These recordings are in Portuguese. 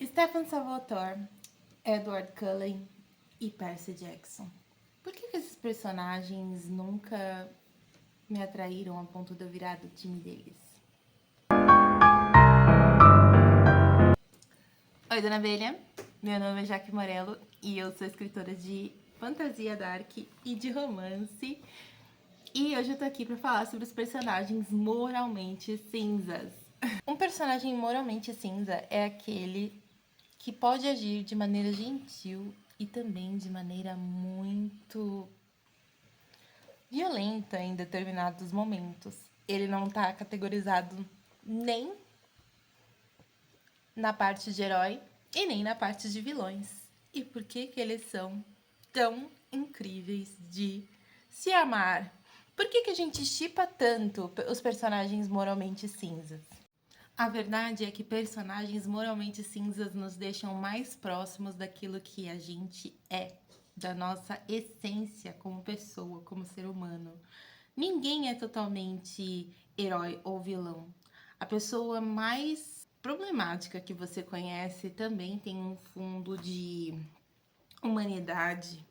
Stephen Salvatore, Edward Cullen e Percy Jackson. Por que esses personagens nunca me atraíram a ponto de eu virar do time deles? Oi, Dona Abelha. Meu nome é Jaque Morello e eu sou escritora de fantasia dark e de romance. E hoje eu tô aqui pra falar sobre os personagens moralmente cinzas. Um personagem moralmente cinza é aquele que pode agir de maneira gentil e também de maneira muito violenta em determinados momentos. Ele não tá categorizado nem na parte de herói e nem na parte de vilões. E por que eles são tão incríveis de se amar? Por que a gente shippa tanto os personagens moralmente cinzas? A verdade é que personagens moralmente cinzas nos deixam mais próximos daquilo que a gente é, da nossa essência como pessoa, como ser humano. Ninguém é totalmente herói ou vilão. A pessoa mais problemática que você conhece também tem um fundo de humanidade,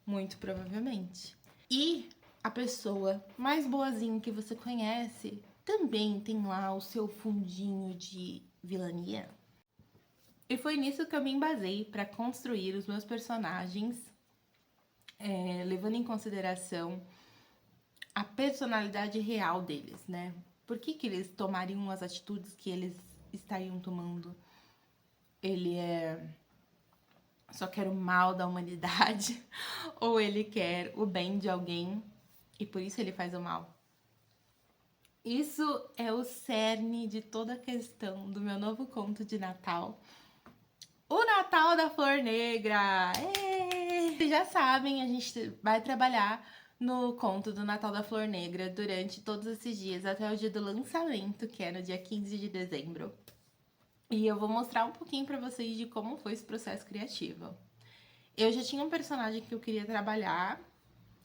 muito provavelmente. E a pessoa mais boazinha que você conhece também tem lá o seu fundinho de vilania. E foi nisso que eu me embasei para construir os meus personagens, levando em consideração a personalidade real deles, né? Por que eles tomariam as atitudes que eles estariam tomando? Ele só quer o mal da humanidade ou ele quer o bem de alguém e por isso ele faz o mal? Isso é o cerne de toda a questão do meu novo conto de Natal, o Natal da Flor Negra! Vocês já sabem, a gente vai trabalhar no conto do Natal da Flor Negra durante todos esses dias, até o dia do lançamento, que é no dia 15 de dezembro. E eu vou mostrar um pouquinho pra vocês de como foi esse processo criativo. Eu já tinha um personagem que eu queria trabalhar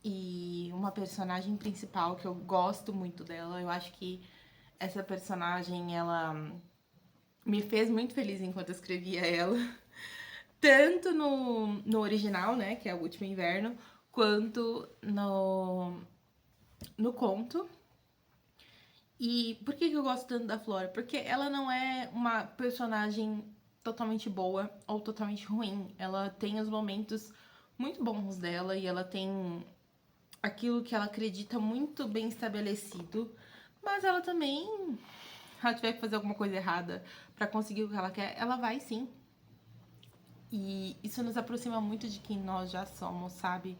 e uma personagem principal que eu gosto muito dela. Eu acho que essa personagem, ela me fez muito feliz enquanto eu escrevia ela. Tanto no original, né, que é O Último Inverno, quanto no conto. E por que eu gosto tanto da Flora? Porque ela não é uma personagem totalmente boa ou totalmente ruim. Ela tem os momentos muito bons dela e ela tem aquilo que ela acredita muito bem estabelecido. Mas ela também, se ela tiver que fazer alguma coisa errada para conseguir o que ela quer, ela vai sim. E isso nos aproxima muito de quem nós já somos, sabe?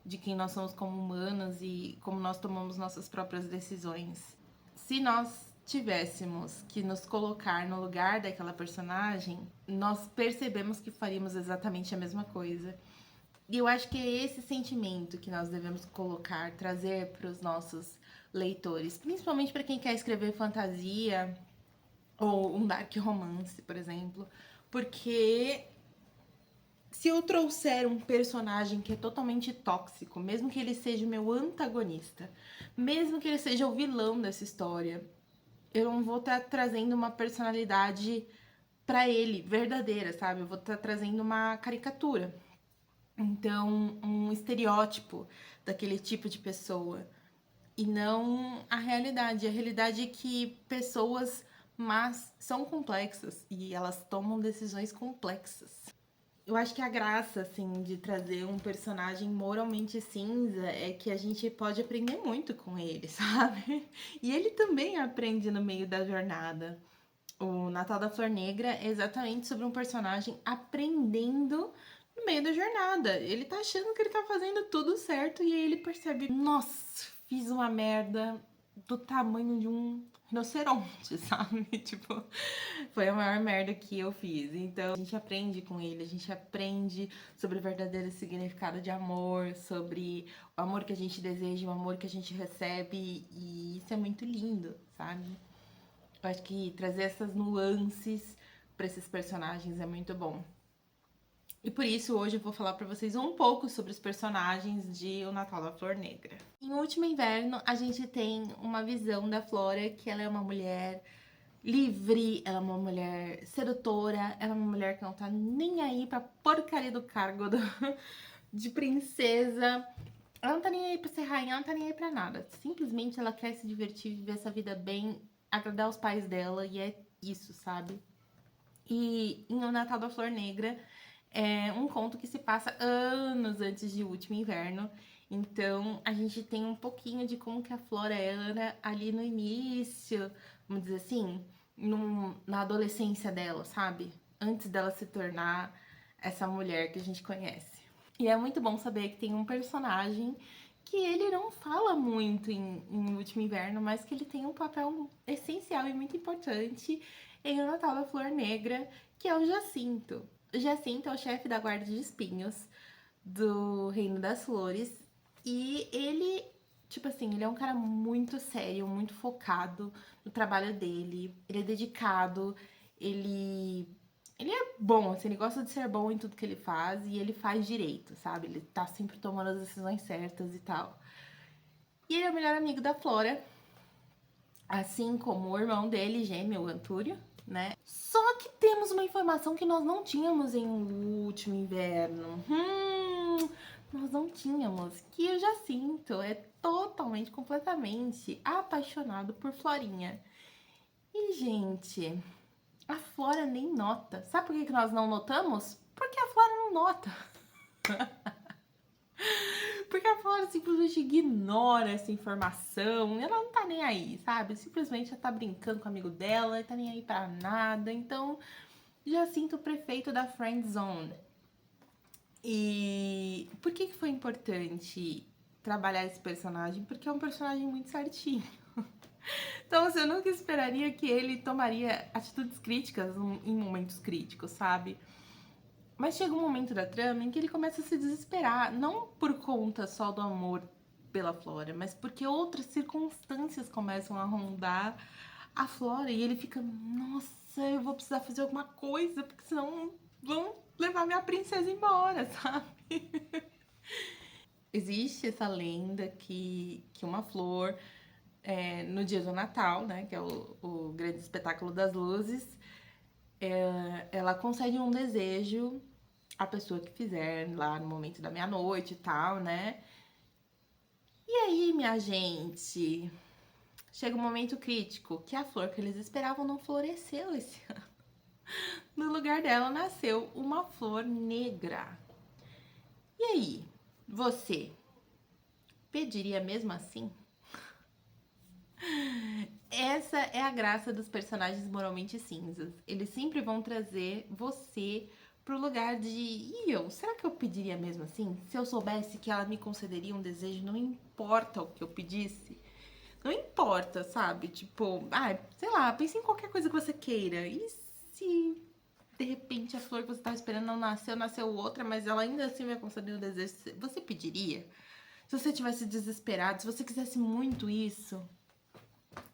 De quem nós somos como humanos e como nós tomamos nossas próprias decisões. Se nós tivéssemos que nos colocar no lugar daquela personagem, nós percebemos que faríamos exatamente a mesma coisa. E eu acho que é esse sentimento que nós devemos colocar, trazer para os nossos leitores, principalmente para quem quer escrever fantasia ou um dark romance, por exemplo, porque se eu trouxer um personagem que é totalmente tóxico, mesmo que ele seja o meu antagonista, mesmo que ele seja o vilão dessa história, eu não vou estar trazendo uma personalidade pra ele, verdadeira, sabe? Eu vou estar trazendo uma caricatura. Então, um estereótipo daquele tipo de pessoa. E não a realidade. A realidade é que pessoas más são complexas e elas tomam decisões complexas. Eu acho que a graça, assim, de trazer um personagem moralmente cinza é que a gente pode aprender muito com ele, sabe? E ele também aprende no meio da jornada. O Natal da Flor Negra é exatamente sobre um personagem aprendendo no meio da jornada. Ele tá achando que ele tá fazendo tudo certo e aí ele percebe: nossa, fiz uma merda do tamanho de um rinoceronte, sabe? Tipo, foi a maior merda que eu fiz. Então, a gente aprende com ele, a gente aprende sobre o verdadeiro significado de amor, sobre o amor que a gente deseja, o amor que a gente recebe, e isso é muito lindo, sabe? Eu acho que trazer essas nuances para esses personagens é muito bom. E por isso hoje eu vou falar para vocês um pouco sobre os personagens de O Natal da Flor Negra. Em O Último Inverno, a gente tem uma visão da Flora que ela é uma mulher livre, ela é uma mulher sedutora, ela é uma mulher que não tá nem aí pra porcaria do cargo de princesa. Ela não tá nem aí pra ser rainha, ela não tá nem aí pra nada. Simplesmente ela quer se divertir, viver essa vida bem, agradar os pais dela, e é isso, sabe? E em O Natal da Flor Negra é um conto que se passa anos antes de O Último Inverno. Então a gente tem um pouquinho de como que a Flora era ali no início, vamos dizer assim, na adolescência dela, sabe? Antes dela se tornar essa mulher que a gente conhece. E é muito bom saber que tem um personagem que ele não fala muito em Último Inverno, mas que ele tem um papel essencial e muito importante em O Natal da Flor Negra, que é o Jacinto. O Jacinto é o chefe da Guarda de Espinhos do Reino das Flores. E ele, tipo assim, ele é um cara muito sério, muito focado no trabalho dele. Ele é dedicado, ele é bom, assim, ele gosta de ser bom em tudo que ele faz e ele faz direito, sabe? Ele tá sempre tomando as decisões certas e tal. E ele é o melhor amigo da Flora, assim como o irmão dele, gêmeo, o Antúrio, né? Só que temos uma informação que nós não tínhamos em O Último Inverno. Nós não tínhamos. Que o Jacinto é totalmente, completamente apaixonado por Florinha. E, gente, a Flora nem nota. Sabe por que nós não notamos? Porque a Flora não nota. Porque a Flora simplesmente ignora essa informação. Ela não tá nem aí, sabe? Simplesmente já tá brincando com o amigo dela, não tá nem aí pra nada. Então, já sinto o prefeito da Friend Zone. E por que foi importante trabalhar esse personagem? Porque é um personagem muito certinho. Então, você nunca esperaria que ele tomaria atitudes críticas em momentos críticos, sabe? Mas chega um momento da trama em que ele começa a se desesperar, não por conta só do amor pela Flora, mas porque outras circunstâncias começam a rondar a Flora e ele fica, nossa, eu vou precisar fazer alguma coisa, porque senão vão levar minha princesa embora, sabe? Existe essa lenda que uma flor, no dia do Natal, né, que é o grande espetáculo das luzes, ela concede um desejo à pessoa que fizer lá no momento da meia-noite e tal, né? E aí, minha gente, chega um momento crítico que a flor que eles esperavam não floresceu esse ano. No lugar dela nasceu uma flor negra. E aí, você pediria mesmo assim? Essa é a graça dos personagens moralmente cinzas. Eles sempre vão trazer você pro lugar de, e eu, será que eu pediria mesmo assim? Se eu soubesse que ela me concederia um desejo, não importa o que eu pedisse. Não importa, sabe? Tipo, sei lá, pense em qualquer coisa que você queira. E se de repente a flor que você tava esperando não nasceu, nasceu outra, mas ela ainda assim vai conceder um desejo, você pediria? Se você tivesse desesperado, se você quisesse muito isso,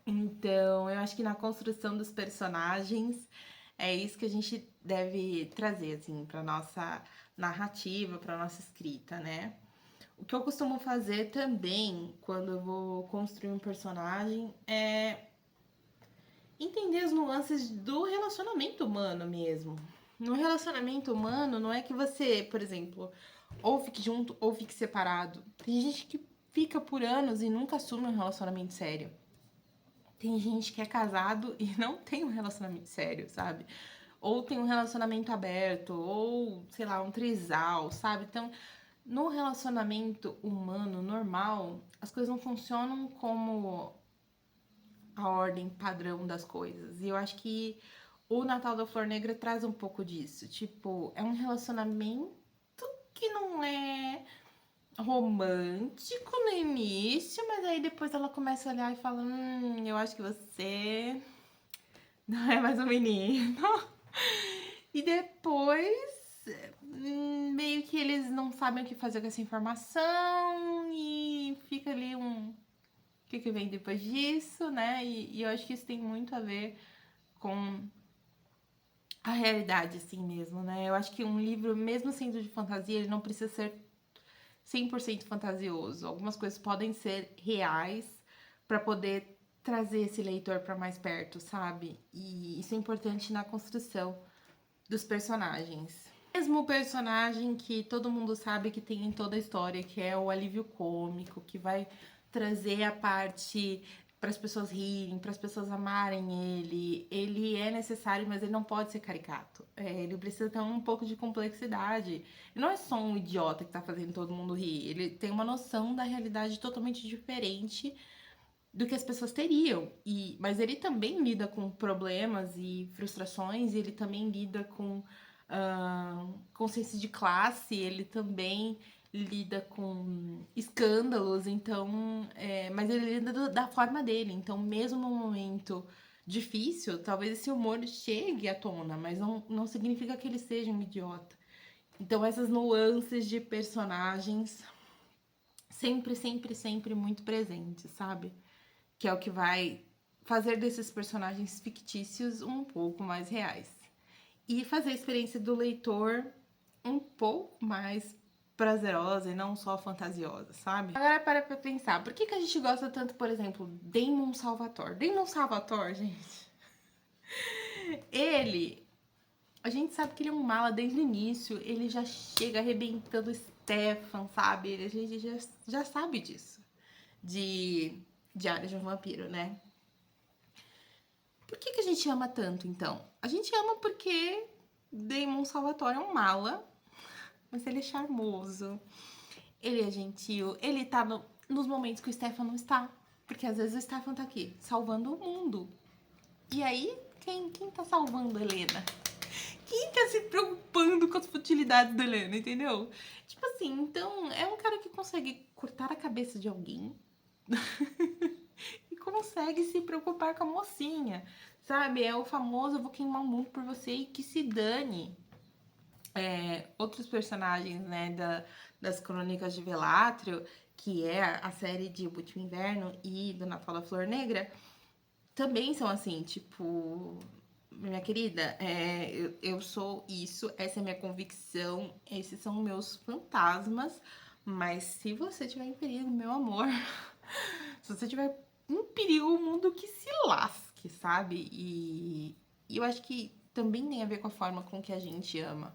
então, eu acho que na construção dos personagens é isso que a gente deve trazer, assim, pra nossa narrativa, pra nossa escrita, né? O que eu costumo fazer também, quando eu vou construir um personagem, é entender as nuances do relacionamento humano mesmo. No relacionamento humano, não é que você, por exemplo, ou fique junto ou fique separado. Tem gente que fica por anos e nunca assume um relacionamento sério. Tem gente que é casado e não tem um relacionamento sério, sabe? Ou tem um relacionamento aberto, ou, sei lá, um trisal, sabe? Então, no relacionamento humano normal, as coisas não funcionam como a ordem padrão das coisas. E eu acho que o Natal da Flor Negra traz um pouco disso. Tipo, é um relacionamento que não é romântico no início, mas aí depois ela começa a olhar e fala: eu acho que você não é mais um menino. E depois, meio que eles não sabem o que fazer com essa informação e fica ali um. O que vem depois disso, né? E eu acho que isso tem muito a ver com a realidade, assim mesmo, né? Eu acho que um livro, mesmo sendo de fantasia, ele não precisa ser 100% fantasioso. Algumas coisas podem ser reais para poder trazer esse leitor para mais perto, sabe? E isso é importante na construção dos personagens. Mesmo o personagem que todo mundo sabe que tem em toda a história, que é o alívio cômico, que vai trazer a parte para as pessoas rirem, para as pessoas amarem ele. Ele é necessário, mas ele não pode ser caricato. Ele precisa ter um pouco de complexidade. Ele não é só um idiota que tá fazendo todo mundo rir. Ele tem uma noção da realidade totalmente diferente do que as pessoas teriam. Mas ele também lida com problemas e frustrações, ele também lida com consciência de classe, ele também lida com escândalos, então, mas ele lida da forma dele, então mesmo num momento difícil, talvez esse humor chegue à tona, mas não significa que ele seja um idiota. Então essas nuances de personagens sempre, sempre, sempre muito presentes, sabe? Que é o que vai fazer desses personagens fictícios um pouco mais reais. E fazer a experiência do leitor um pouco mais prazerosa e não só fantasiosa, sabe? Agora para pra pensar, por que a gente gosta tanto, por exemplo, Damon Salvatore? Damon Salvatore, gente, a gente sabe que ele é um mala desde o início, ele já chega arrebentando o Stefan, sabe? A gente já sabe disso, de Diário de um Vampiro, né? Por que a gente ama tanto, então? A gente ama porque Damon Salvatore é um mala, mas ele é charmoso, ele é gentil, ele tá nos momentos que o Stefan não está. Porque às vezes o Stefan tá aqui, salvando o mundo. E aí, quem tá salvando a Helena? Quem tá se preocupando com as futilidades da Helena, entendeu? Tipo assim, então, é um cara que consegue cortar a cabeça de alguém e consegue se preocupar com a mocinha, sabe? É o famoso, eu vou queimar o mundo por você e que se dane. Outros personagens, né, das Crônicas de Velátrio, que é a série de Último Inverno e do Natal da Flor Negra, também são assim, tipo, minha querida, eu sou isso, essa é a minha convicção, esses são meus fantasmas, mas se você tiver em perigo, meu amor, se você tiver em perigo, o mundo que se lasque, sabe? E eu acho que também tem a ver com a forma com que a gente ama.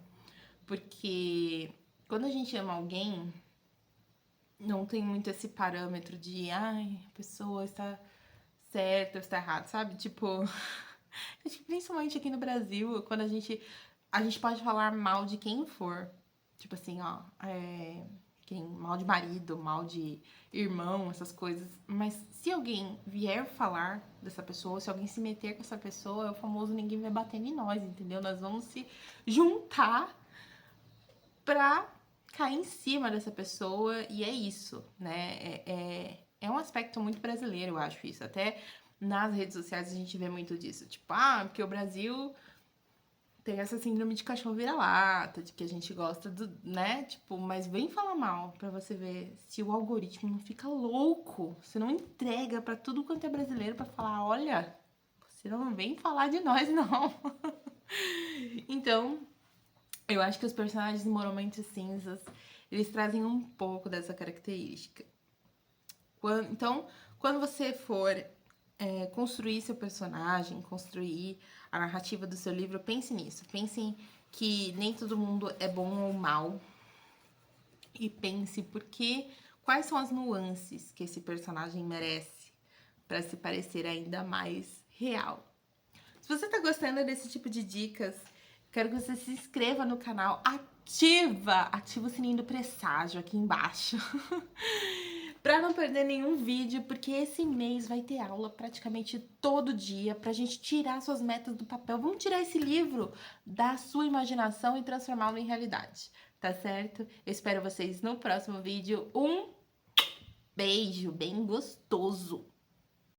Porque quando a gente ama alguém, não tem muito esse parâmetro de, ai, a pessoa está certa ou está errada, sabe? Tipo, acho que principalmente aqui no Brasil, quando a gente pode falar mal de quem for. Tipo assim, ó, mal de marido, mal de irmão, essas coisas. Mas se alguém vier falar dessa pessoa, se alguém se meter com essa pessoa, é o famoso ninguém vai bater em nós, entendeu? Nós vamos se juntar pra cair em cima dessa pessoa, e é isso, né? É um aspecto muito brasileiro, eu acho isso. Até nas redes sociais a gente vê muito disso. Tipo, porque o Brasil tem essa síndrome de cachorro vira-lata, de que a gente gosta do, né? Tipo, mas vem falar mal pra você ver se o algoritmo não fica louco. Você não entrega pra tudo quanto é brasileiro pra falar, olha, você não vem falar de nós, não. Então, eu acho que os personagens moralmente cinzas, eles trazem um pouco dessa característica. Então, quando você for construir seu personagem, construir a narrativa do seu livro, pense nisso. Pense que nem todo mundo é bom ou mal. E pense quais são as nuances que esse personagem merece para se parecer ainda mais real. Se você tá gostando desse tipo de dicas, quero que você se inscreva no canal, ativa o sininho do presságio aqui embaixo, pra não perder nenhum vídeo, porque esse mês vai ter aula praticamente todo dia pra gente tirar suas metas do papel. Vamos tirar esse livro da sua imaginação e transformá-lo em realidade, tá certo? Eu espero vocês no próximo vídeo. Um beijo bem gostoso!